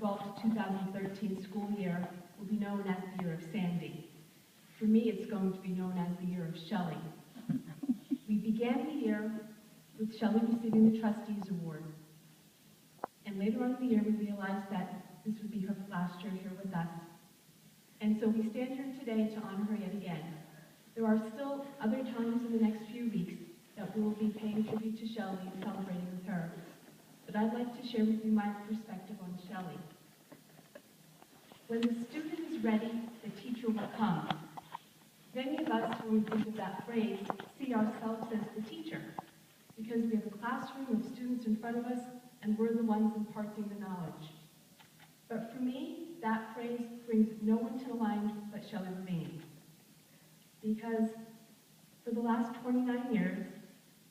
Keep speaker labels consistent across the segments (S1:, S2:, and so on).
S1: 2012 to 2013 school year will be known as the year of Sandy. For me, it's going to be known as the year of Shelley. We began the year with Shelley receiving the Trustees Award. And later on in the year, we realized that this would be her last year here with us. And so we stand here today to honor her yet again. There are still other times in the next few weeks that we will be paying tribute to Shelley and celebrating with her. But I'd like to share with you my perspective on Shelley. When the student is ready, the teacher will come. Many of us, when we think of that phrase, see ourselves as the teacher, because we have a classroom of students in front of us, and we're the ones imparting the knowledge. But for me, that phrase brings no one to mind but Shelley Levine. Because for the last 29 years,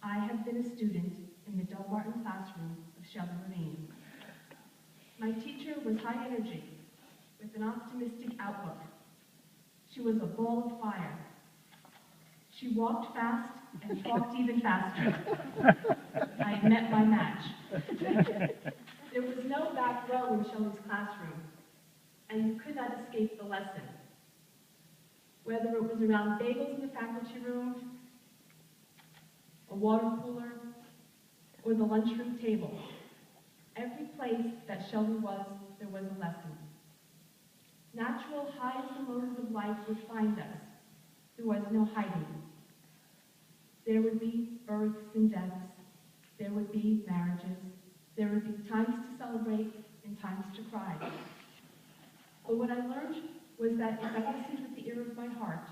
S1: I have been a student in the Delbarton classroom of Shelley Levine. My teacher was high energy, with an optimistic outlook. She was a ball of fire. She walked fast and talked even faster. I had met my match. There was no back row in Shelley's classroom, and you could not escape the lesson. Whether it was around bagels in the faculty room, a water cooler, or the lunchroom table, every place that Shelley was, there was a lesson. Natural highs and lows of life would find us. There was no hiding. There would be births and deaths. There would be marriages. There would be times to celebrate and times to cry. But what I learned was that if I listened with the ear of my heart,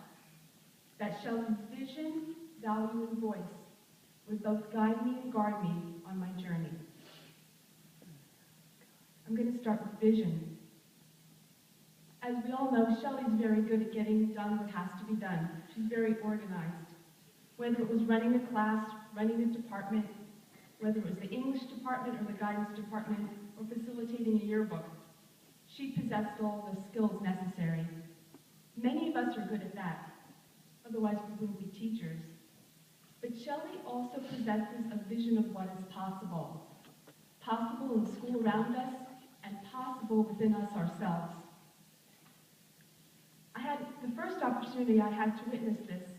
S1: that Shelley's vision, value, and voice would both guide me and guard me on my journey. I'm going to start with vision. As we all know, Shelley's very good at getting done what has to be done. She's very organized. Whether it was running a class, running a department, whether it was the English department or the guidance department, or facilitating a yearbook, she possessed all the skills necessary. Many of us are good at that. Otherwise, we wouldn't be teachers. But Shelley also possesses a vision of what is possible. Possible in the school around us, and possible within us ourselves. The first opportunity I had to witness this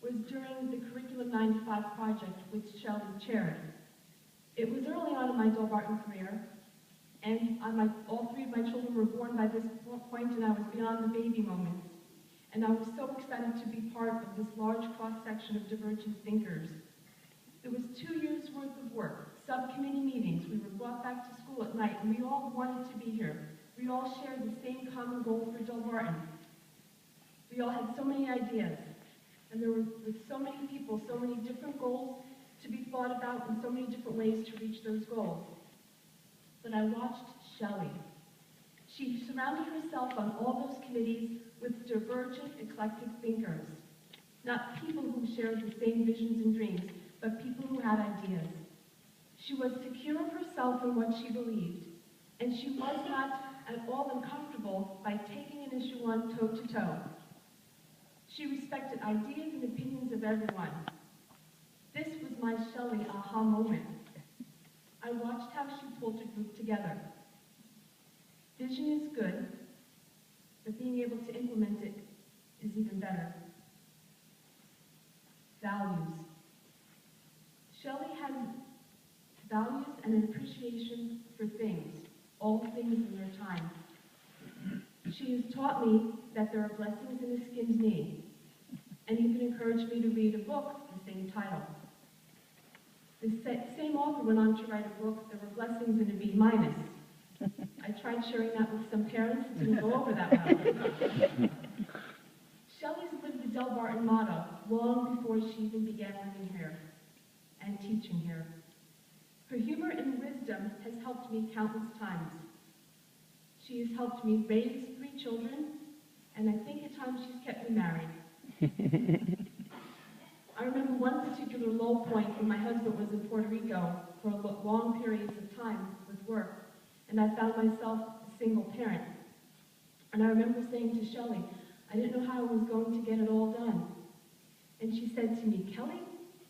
S1: was during the Curriculum 95 project, which Shelley chaired. It was early on in my Delbarton career, and all three of my children were born by this point, and I was beyond the baby moments. And I was so excited to be part of this large cross-section of divergent thinkers. It was 2 years' worth of work, subcommittee meetings. We were brought back to school at night, and we all wanted to be here. We all shared the same common goal for Delbarton. We all had so many ideas, and there were so many people, so many different goals to be thought about, and so many different ways to reach those goals. But I watched Shelley. She surrounded herself on all those committees with divergent, eclectic thinkers. Not people who shared the same visions and dreams, but people who had ideas. She was secure of herself in what she believed, and she was not at all uncomfortable by taking an issue on toe to toe. She respected ideas and opinions of everyone. This was my Shelley aha moment. I watched how she pulled a group together. Vision is good, but being able to implement it is even better. Values. Shelley has values and an appreciation for things, all things in their time. She has taught me that there are blessings in a skim's knee, and even encouraged me to read a book with the same title. The same author went on to write a book, There Were Blessings in a B-. I tried sharing that with some parents, it didn't go over that well. Shelley's lived the Delbarton motto long before she even began living here and teaching here. Her humor and wisdom has helped me countless times. She has helped me raise 3 children, and I think at times she's kept me married. I remember one particular low point when my husband was in Puerto Rico for long periods of time with work, and I found myself a single parent. And I remember saying to Shelley, I didn't know how I was going to get it all done. And she said to me, Kelly,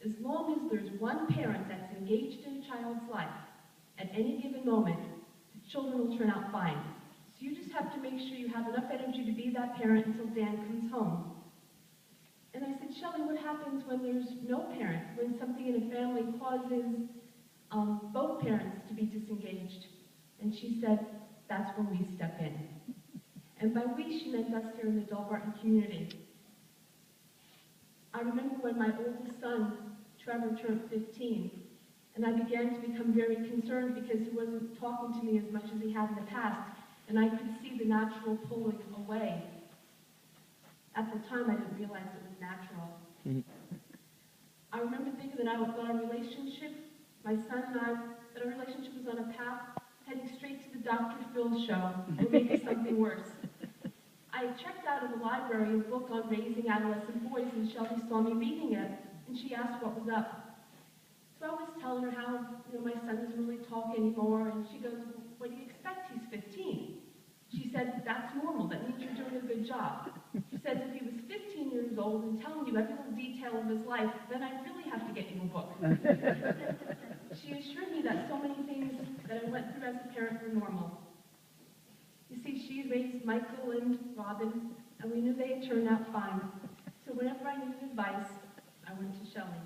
S1: as long as there's one parent that's engaged in a child's life, at any given moment, the children will turn out fine. So you just have to make sure you have enough energy to be that parent until Dan comes home. And I said, Shelley, what happens when there's no parent, when something in a family causes both parents to be disengaged? And she said, that's when we step in. And by we, she meant us here in the Delbarton community. I remember when my oldest son, Trevor, turned 15, and I began to become very concerned because he wasn't talking to me as much as he had in the past, and I could see the natural pulling away. At the time, I didn't realize it was natural. I remember thinking that our relationship, my son and I, that our relationship was on a path heading straight to the Dr. Phil show, or maybe something worse. I checked out of the library a book on raising adolescent boys, and Shelley saw me reading it, and she asked what was up. So I was telling her how, my son doesn't really talk anymore, and she goes, well, what do you expect? He's 15. She said, that's normal. That means you're doing a good job. She says, if he was 15 years old and telling you every little detail of his life, then I'd really have to get you a book. She assured me that so many things that I went through as a parent were normal. You see, she raised Michael and Robin, and we knew they had turned out fine. So whenever I needed advice, I went to Shelley.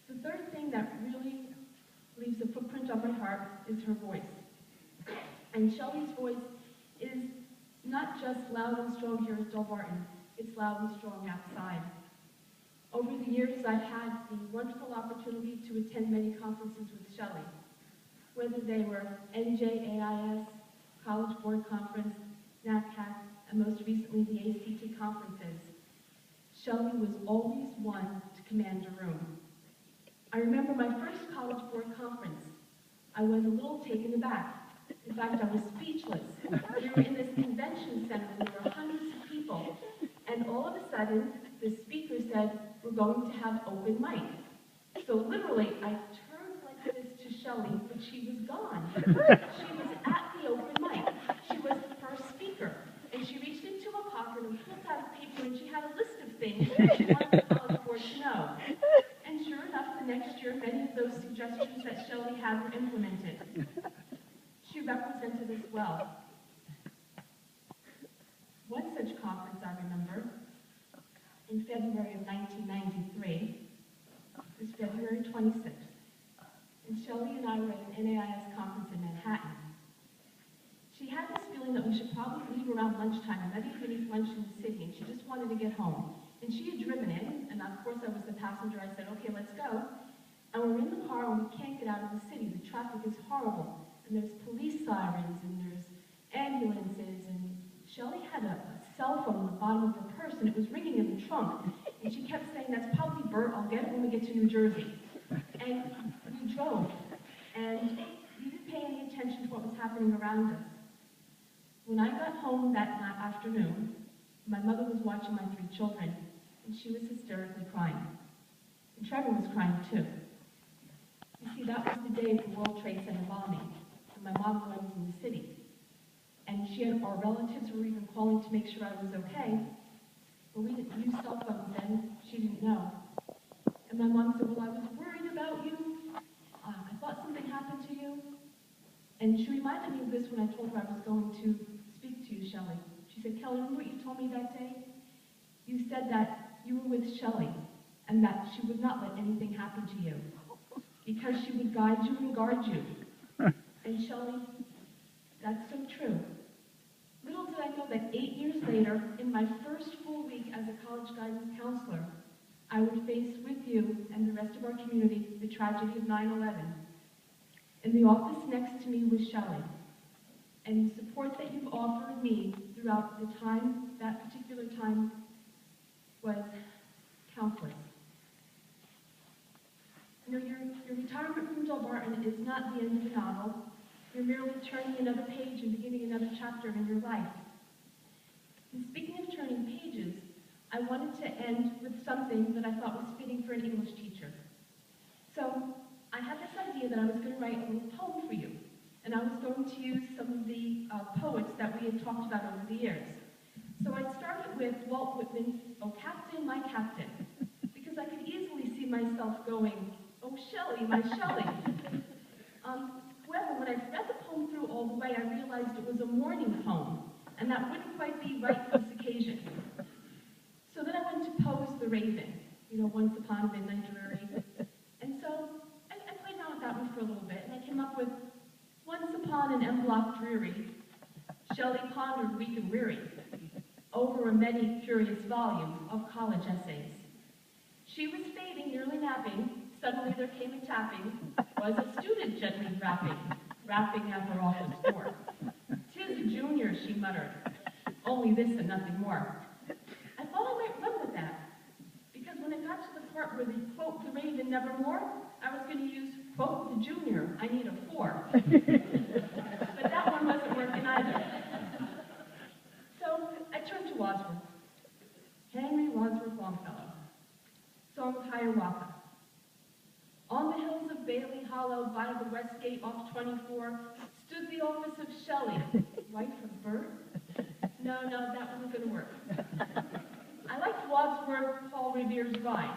S1: The third thing that really leaves a footprint on my heart is her voice. And Shelley's voice is not just loud and strong here at Delbarton, it's loud and strong outside. Over the years, I've had the wonderful opportunity to attend many conferences with Shelley, whether they were NJAIS, College Board Conference, NACAC, and most recently the ACT conferences. Shelley was always one to command a room. I remember my first College Board Conference. I was a little taken aback. In fact, I was speechless. We were in this convention center and there were hundreds of people. And all of a sudden, the speaker said, we're going to have open mic. So literally, I turned like this to Shelley, but she was gone. She was at the open mic. She was the first speaker. And she reached into a pocket and pulled out a paper and she had a list of things that she wanted the College Board to know. And sure enough, the next year, many of those suggestions that Shelley had were implemented. She represented us well. One such conference I remember, in February of 1993, was February 26th, and Shelley and I were at an NAIS conference in Manhattan. She had this feeling that we should probably leave around lunchtime and not even eat lunch in the city, and she just wanted to get home. And she had driven in, and of course I was the passenger. I said, okay, let's go. And we're in the car and we can't get out of the city. The traffic is horrible. And there's police sirens, and there's ambulances, and Shelley had a cell phone in the bottom of her purse, and it was ringing in the trunk. And she kept saying, that's probably Bert, I'll get it when we get to New Jersey. And we drove, and we didn't pay any attention to what was happening around us. When I got home that afternoon, my mother was watching my 3 children, and she was hysterically crying. And Trevor was crying too. You see, that was the day of the World Trade Center bombing. My mom was in the city, and our relatives were even calling to make sure I was okay, but we didn't use cell phones then. She didn't know. And my mom said, well, I was worried about you. I thought something happened to you. And she reminded me of this when I told her I was going to speak to you, Shelley. She said, Kelly, remember what you told me that day? You said that you were with Shelley, and that she would not let anything happen to you, because she would guide you and guard you. And Shelley, that's so true. Little did I know that 8 years later, in my first full week as a college guidance counselor, I would face with you and the rest of our community the tragedy of 9/11. In the office next to me was Shelley, and the support that you've offered me throughout the time, that particular time, was countless. You know, your retirement from Delbarton is not the end of the novel. You're merely turning another page and beginning another chapter in your life. And speaking of turning pages, I wanted to end with something that I thought was fitting for an English teacher. So I had this idea that I was going to write a little poem for you, and I was going to use some of the poets that we had talked about over the years. So I started with Walt Whitman's "Oh Captain, My Captain," because I could easily see myself going, "Oh Shelley, my Shelley." However, when I read the way, I realized it was a mourning home, and that wouldn't quite be right for this occasion. So then I went to Poe's The Raven, Once Upon a Midnight Dreary. And so I played around with that one for a little bit, and I came up with Once Upon an M Block Dreary, Shelley pondered weak and weary over a many curious volume of college essays. She was fading, nearly napping. Suddenly there came a tapping. Was a student gently rapping at her office door. "'Tis a junior," she muttered. "Only this and nothing more." I thought I might run with that, because when it got to the part where they quote the Raven nevermore, I was going to use, quote, "The junior, I need a 4." But that one wasn't working either. So I turned to Wadsworth. Henry Wadsworth Longfellow. Song of Hiawatha. On the hills of Bailey Hollow, by the west gate off 24, stood the office of Shelley. Wife of Bird? No, that wasn't going to work. I liked Wadsworth Paul Revere's Vine,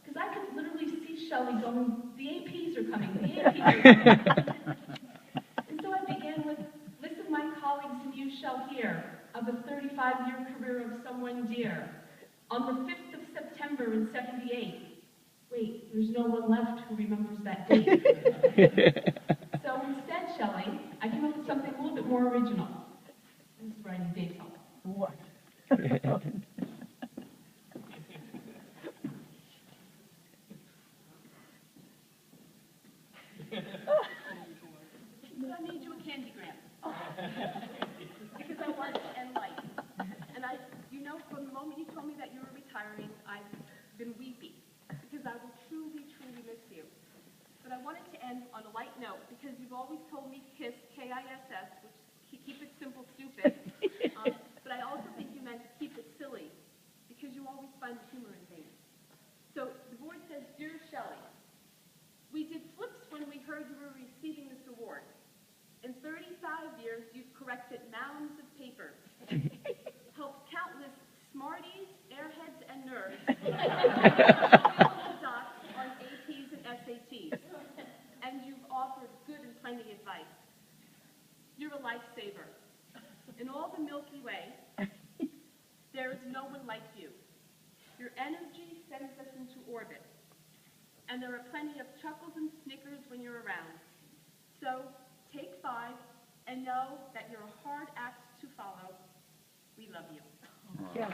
S1: because I could literally see Shelley going, "The APs are coming, the APs are coming." And so I began with, "Listen, my colleagues, and you shall hear of a 35-year career of someone dear. On the 5th of September in 78, wait, there's no one left who remembers that date." So instead, Shelley, I came up with something a little bit more original. This is where I need Dave's help.
S2: What?
S1: I made you a candygram. Because I wanted to end light. And from the moment you told me that you were retiring, I've been weepy. Because I will truly, truly miss you. But I wanted to end on a light note, because you've always told me KISS, K-I-S-S, which keep it simple, stupid. But I also think you meant keep it silly, because you always find the humor in things. So the board says, "Dear Shelley, we did flips when we heard you were receiving this award. In 35 years, you've corrected mounds of paper, helped countless smarties, airheads, and nerds fill the dots on APs and SATs, and you've offered good and plenty advice. You're a lifesaver. In all the Milky Way, there is no one like you. Your energy sends us into orbit, and there are plenty of chuckles and snickers when you're around. So take 5 and know that you're a hard act to follow. We love you."
S2: Yeah.